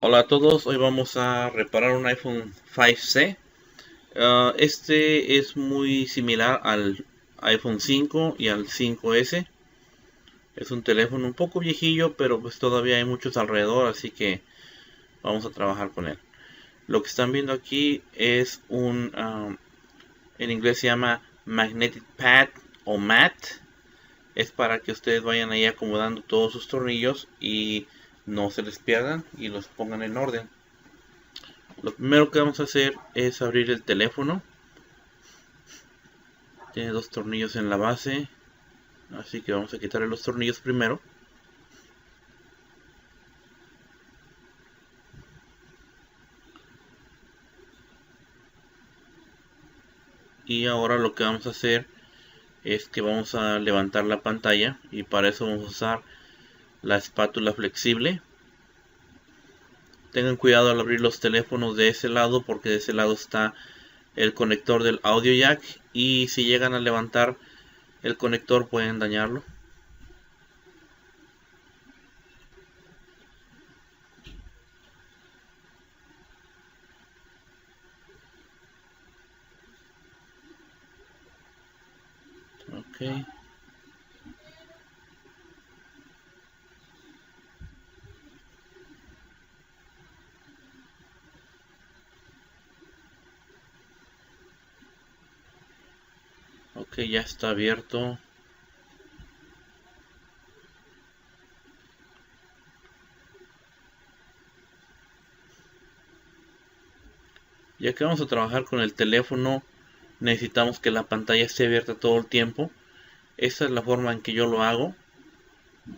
Hola a todos, hoy vamos a reparar un iPhone 5C. Este es muy similar al iPhone 5 y al 5S. Es un teléfono un poco viejillo, pero pues todavía hay muchos alrededor, así que vamos a trabajar con él. Lo que están viendo aquí es en inglés se llama Magnetic Pad o MAT. Es para que ustedes vayan ahí acomodando todos sus tornillos y no se les pierdan y los pongan en orden. Lo primero que vamos a hacer es abrir el teléfono. Tiene dos tornillos en la base, así que vamos a quitarle los tornillos primero. Y ahora lo que vamos a hacer es que vamos a levantar la pantalla y para eso vamos a usar la espátula flexible. Tengan cuidado al abrir los teléfonos de ese lado porque de ese lado está el conector del audio jack y si llegan a levantar el conector pueden dañarlo. Ok. Ok, ya está abierto. Ya que vamos a trabajar con el teléfono, necesitamos que la pantalla esté abierta todo el tiempo. Esta es la forma en que yo lo hago.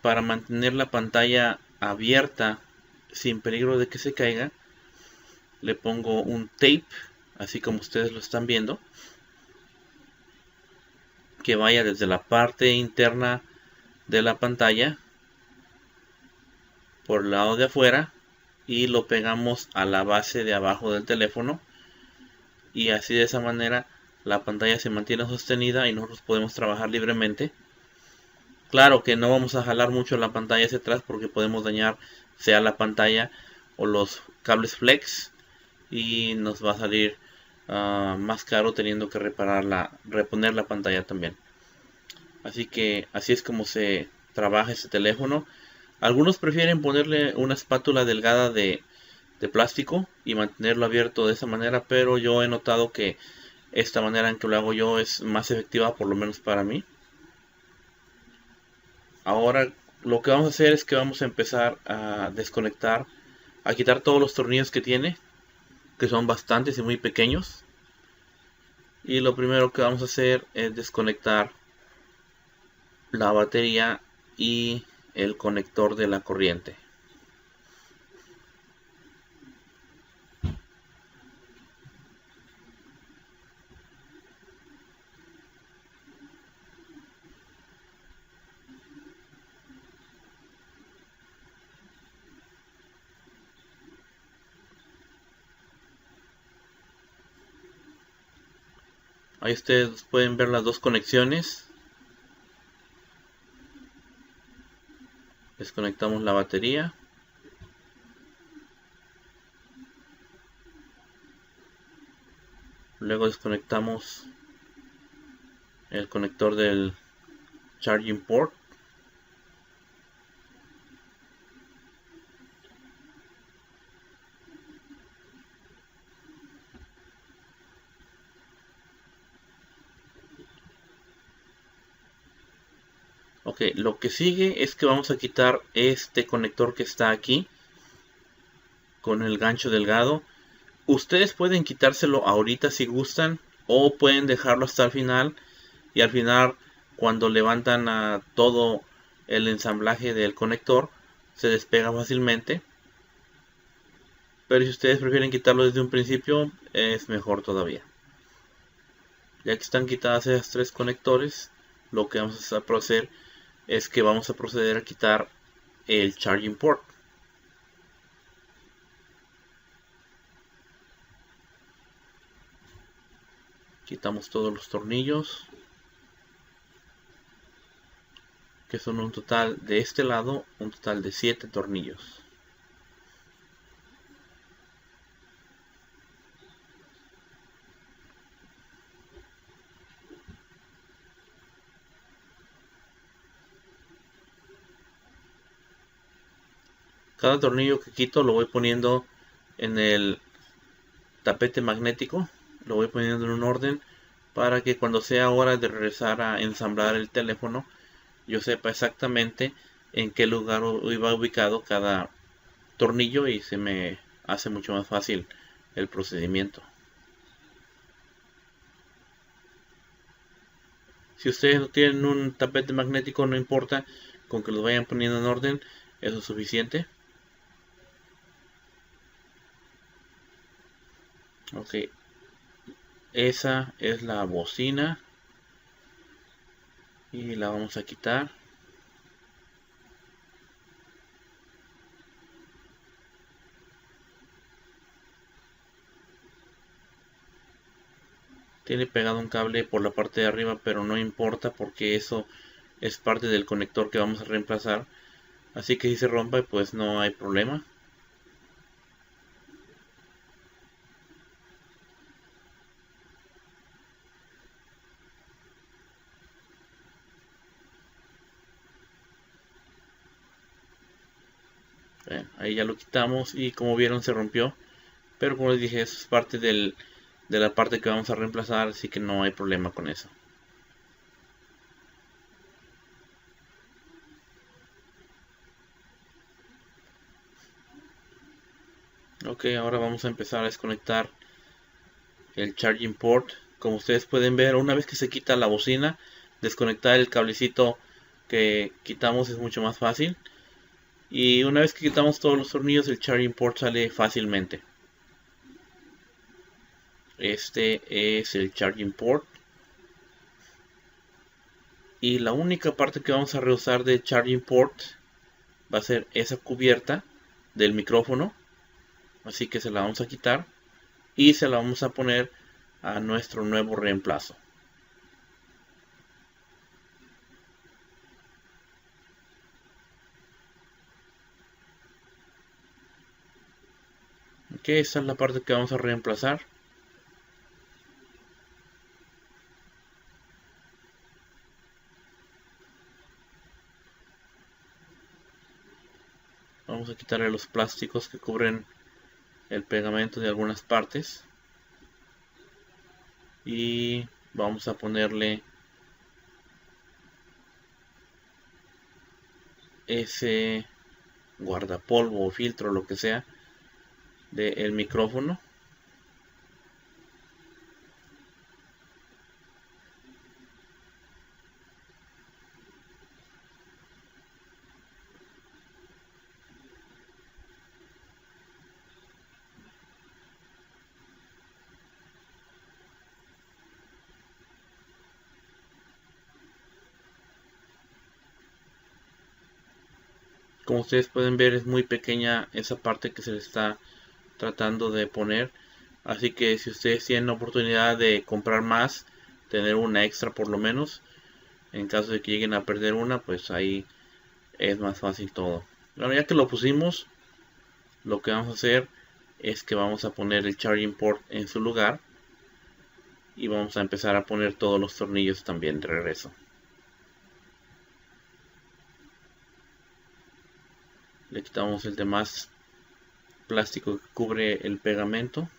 Para mantener la pantalla abierta sin peligro de que se caiga, le pongo un tape, así como ustedes lo están viendo, que vaya desde la parte interna de la pantalla por el lado de afuera y lo pegamos a la base de abajo del teléfono y así de esa manera la pantalla se mantiene sostenida y nosotros podemos trabajar libremente. Claro que no vamos a jalar mucho la pantalla hacia atrás porque podemos dañar sea la pantalla o los cables flex y nos va a salir más caro teniendo que reponer la pantalla también. Así que así es como se trabaja este teléfono. Algunos prefieren ponerle una espátula delgada de plástico y mantenerlo abierto de esa manera, pero yo he notado que esta manera en que lo hago yo es más efectiva, por lo menos para mí. Ahora lo que vamos a hacer es que vamos a empezar a desconectar, a quitar todos los tornillos que tiene, que son bastantes y muy pequeños. Y lo primero que vamos a hacer es desconectar la batería y el conector de la corriente. Ahí ustedes pueden ver las dos conexiones. Desconectamos la batería. Luego desconectamos el conector del charging port. Ok, lo que sigue es que vamos a quitar este conector que está aquí con el gancho delgado. Ustedes pueden quitárselo ahorita si gustan o pueden dejarlo hasta el final y al final cuando levantan a todo el ensamblaje del conector se despega fácilmente. Pero si ustedes prefieren quitarlo desde un principio es mejor todavía. Ya que están quitadas esas tres conectores, lo que vamos a proceder es que vamos a proceder a quitar el charging port. Quitamos todos los tornillos, que son un total de este lado, un total de 7 tornillos. Cada tornillo que quito lo voy poniendo en el tapete magnético, lo voy poniendo en un orden para que cuando sea hora de regresar a ensamblar el teléfono, yo sepa exactamente en qué lugar iba ubicado cada tornillo y se me hace mucho más fácil el procedimiento. Si ustedes no tienen un tapete magnético, no importa, con que los vayan poniendo en orden, eso es suficiente. Ok, esa es la bocina y la vamos a quitar. Tiene pegado un cable por la parte de arriba, pero no importa porque eso es parte del conector que vamos a reemplazar. Así que si se rompe, pues no hay problema. Ahí ya lo quitamos y como vieron se rompió. Pero como les dije, eso es parte de la parte que vamos a reemplazar, así que no hay problema con eso. Ok, ahora vamos a empezar a desconectar el charging port. Como ustedes pueden ver, una vez que se quita la bocina, desconectar el cablecito que quitamos es mucho más fácil. Y una vez que quitamos todos los tornillos, el charging port sale fácilmente. Este es el charging port. Y la única parte que vamos a reusar de charging port va a ser esa cubierta del micrófono. Así que se la vamos a quitar y se la vamos a poner a nuestro nuevo reemplazo. Ok, esta es la parte que vamos a reemplazar. Vamos a quitarle los plásticos que cubren el pegamento de algunas partes. Y vamos a ponerle ese guardapolvo o filtro, lo que sea, del micrófono. Como ustedes pueden ver, es muy pequeña esa parte que se le está tratando de poner. Así que si ustedes tienen la oportunidad de comprar más, tener una extra por lo menos, en caso de que lleguen a perder una, pues ahí es más fácil todo. Bueno, ya que lo pusimos, lo que vamos a hacer es que vamos a poner el charging port en su lugar y vamos a empezar a poner todos los tornillos también de regreso. Le quitamos el demás plástico que cubre el pegamento.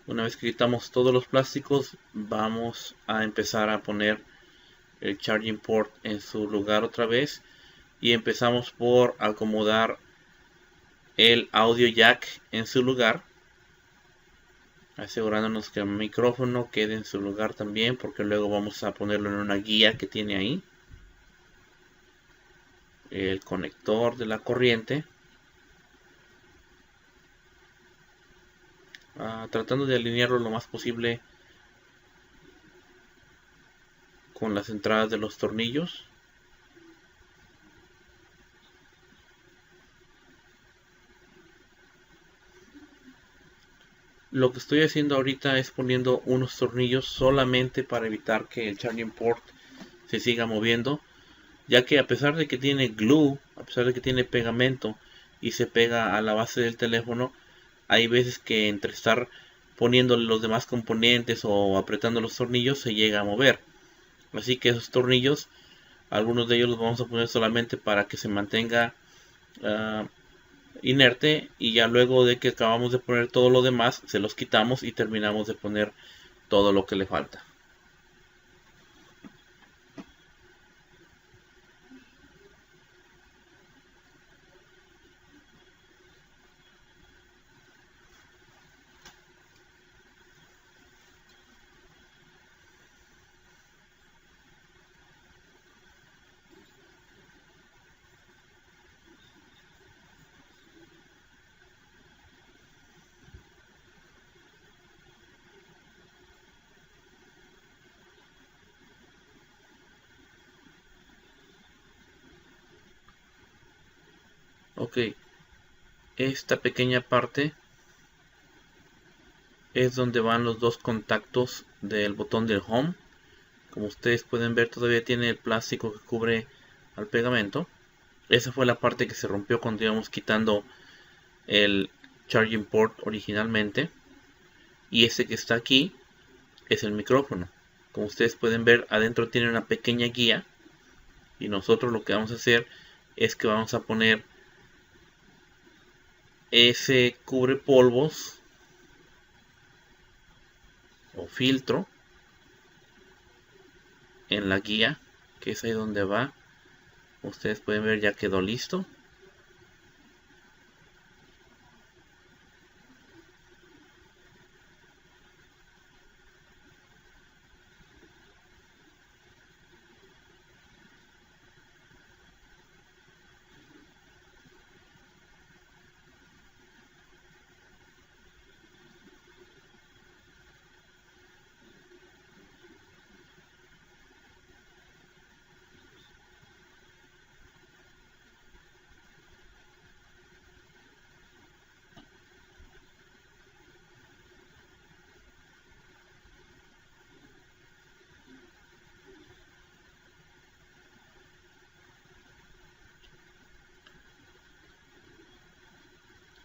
Una vez que quitamos todos los plásticos, vamos a empezar a poner el charging port en su lugar otra vez y empezamos por acomodar el audio jack en su lugar, asegurándonos que el micrófono quede en su lugar también, porque luego vamos a ponerlo en una guía que tiene ahí, el conector de la corriente, tratando de alinearlo lo más posible con las entradas de los tornillos. Lo que estoy haciendo ahorita es poniendo unos tornillos solamente para evitar que el charging port se siga moviendo, ya que a pesar de que tiene glue, a pesar de que tiene pegamento y se pega a la base del teléfono, hay veces que entre estar poniéndole los demás componentes o apretando los tornillos se llega a mover. Así que esos tornillos, algunos de ellos los vamos a poner solamente para que se mantenga uh, inerte, y ya luego de que acabamos de poner todo lo demás se los quitamos y terminamos de poner todo lo que le falta. Ok, esta pequeña parte es donde van los dos contactos del botón del home. Como ustedes pueden ver, todavía tiene el plástico que cubre al pegamento. Esa fue la parte que se rompió cuando íbamos quitando el charging port originalmente. Y este que está aquí es el micrófono. Como ustedes pueden ver, adentro tiene una pequeña guía. Y nosotros lo que vamos a hacer es que vamos a poner ese cubre polvos o filtro en la guía, que es ahí donde va. Ustedes pueden ver, ya quedó listo.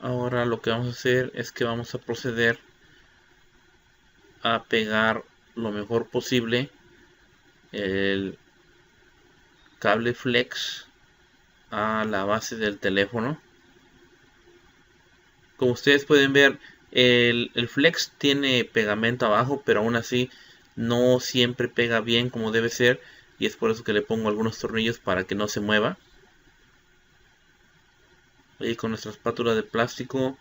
Ahora lo que vamos a hacer es que vamos a proceder a pegar lo mejor posible el cable flex a la base del teléfono. Como ustedes pueden ver, el flex tiene pegamento abajo, pero aún así no siempre pega bien como debe ser, y es por eso que le pongo algunos tornillos para que no se mueva. Y con nuestra espátula de plástico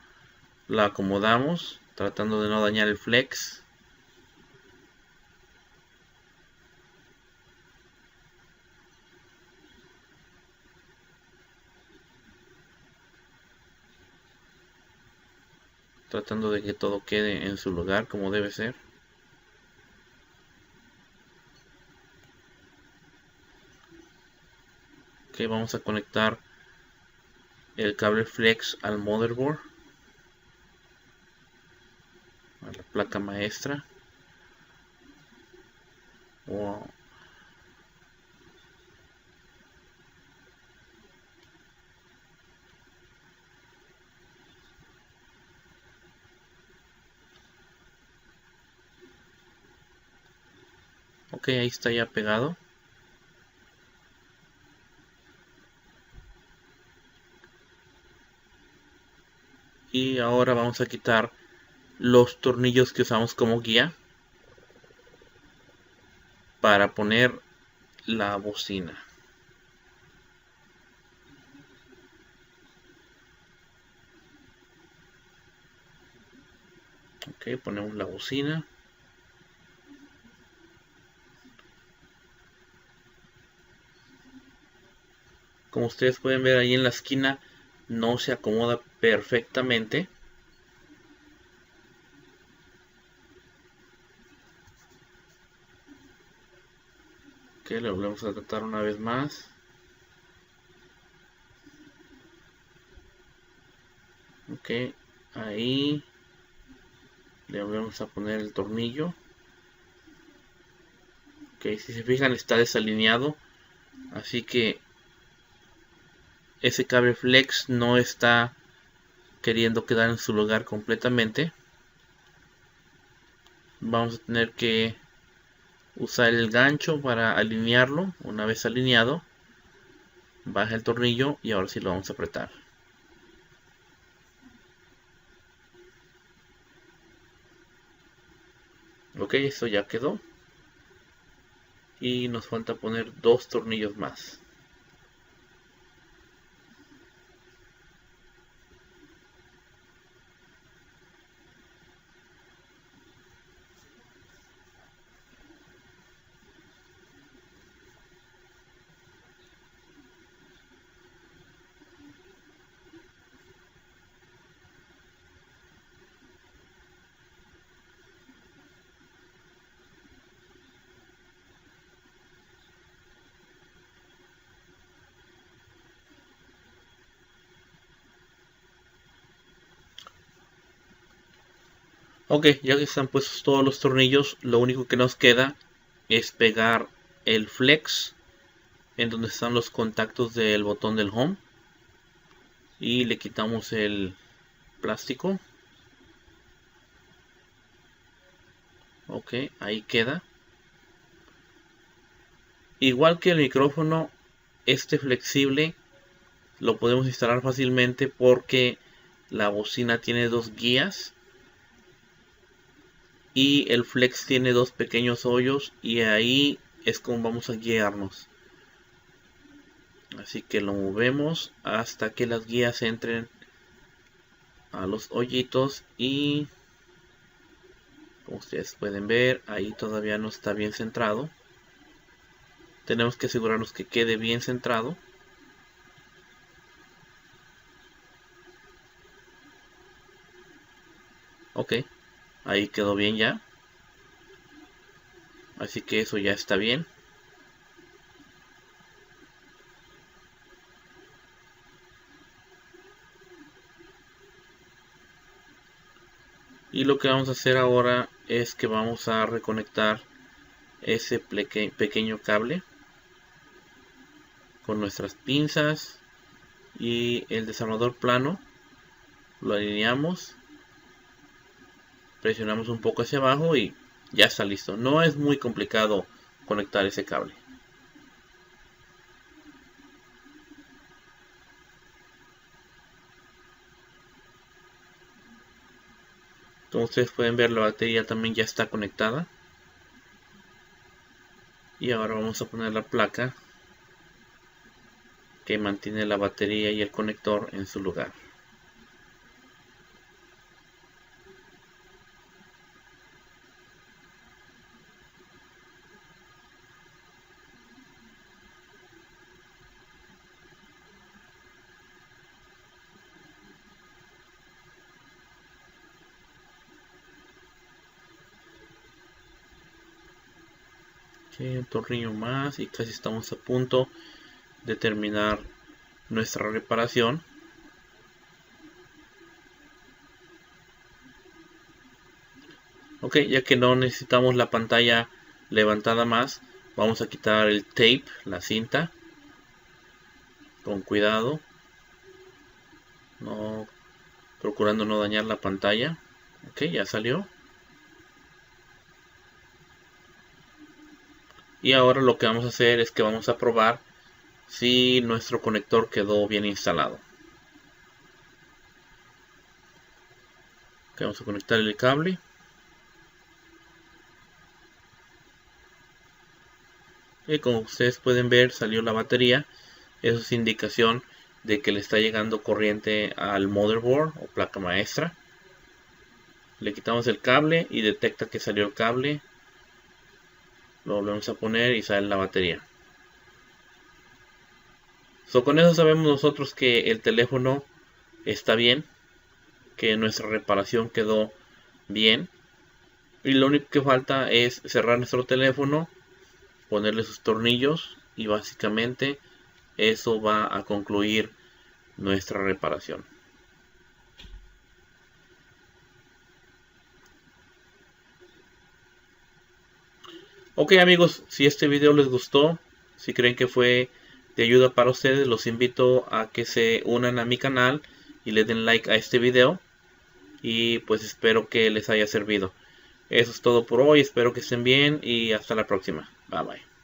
la acomodamos, tratando de no dañar el flex. Tratando de que todo quede en su lugar como debe ser. Ok, vamos a conectar el cable flex al motherboard, a la placa maestra. Wow. Ok, ahí está ya pegado. Y ahora vamos a quitar los tornillos que usamos como guía para poner la bocina. Ok, ponemos la bocina. Como ustedes pueden ver ahí en la esquina, no se acomoda perfectamente. Ok, lo volvemos a tratar una vez más. Ok, ahí. Le vamos a poner el tornillo. Ok, si se fijan está desalineado, así que ese cable flex no está queriendo quedar en su lugar completamente. Vamos a tener que usar el gancho para alinearlo. Una vez alineado, baja el tornillo y ahora sí lo vamos a apretar. Ok, eso ya quedó. Y nos falta poner dos tornillos más. Ok, ya que están puestos todos los tornillos, lo único que nos queda es pegar el flex en donde están los contactos del botón del home y le quitamos el plástico. Ok, ahí queda. Igual que el micrófono, este flexible lo podemos instalar fácilmente porque la bocina tiene dos guías y el flex tiene dos pequeños hoyos y ahí es como vamos a guiarnos. Así que lo movemos hasta que las guías entren a los hoyitos y como ustedes pueden ver, ahí todavía no está bien centrado. Tenemos que asegurarnos que quede bien centrado. Ok, ahí quedó bien ya. Así que eso ya está bien. Y lo que vamos a hacer ahora es que vamos a reconectar ese pequeño cable con nuestras pinzas y el desarmador plano. Lo alineamos, presionamos un poco hacia abajo y ya está listo. No es muy complicado conectar ese cable. Como ustedes pueden ver, la batería también ya está conectada. Y ahora vamos a poner la placa que mantiene la batería y el conector en su lugar. Un tornillo más y casi estamos a punto de terminar nuestra reparación. Ok, ya que no necesitamos la pantalla levantada más, vamos a quitar el tape, la cinta, con cuidado, no, procurando no dañar la pantalla. Ok, ya salió. Y ahora lo que vamos a hacer es que vamos a probar si nuestro conector quedó bien instalado. Ok, vamos a conectar el cable. Y como ustedes pueden ver, salió la batería. Eso es indicación de que le está llegando corriente al motherboard o placa maestra. Le quitamos el cable y detecta que salió el cable. Lo volvemos a poner y sale la batería. Con eso sabemos nosotros que el teléfono está bien, que nuestra reparación quedó bien. Y lo único que falta es cerrar nuestro teléfono, ponerle sus tornillos y básicamente eso va a concluir nuestra reparación. Ok amigos, si este video les gustó, si creen que fue de ayuda para ustedes, los invito a que se unan a mi canal y le den like a este video. Y pues espero que les haya servido. Eso es todo por hoy, espero que estén bien y hasta la próxima. Bye bye.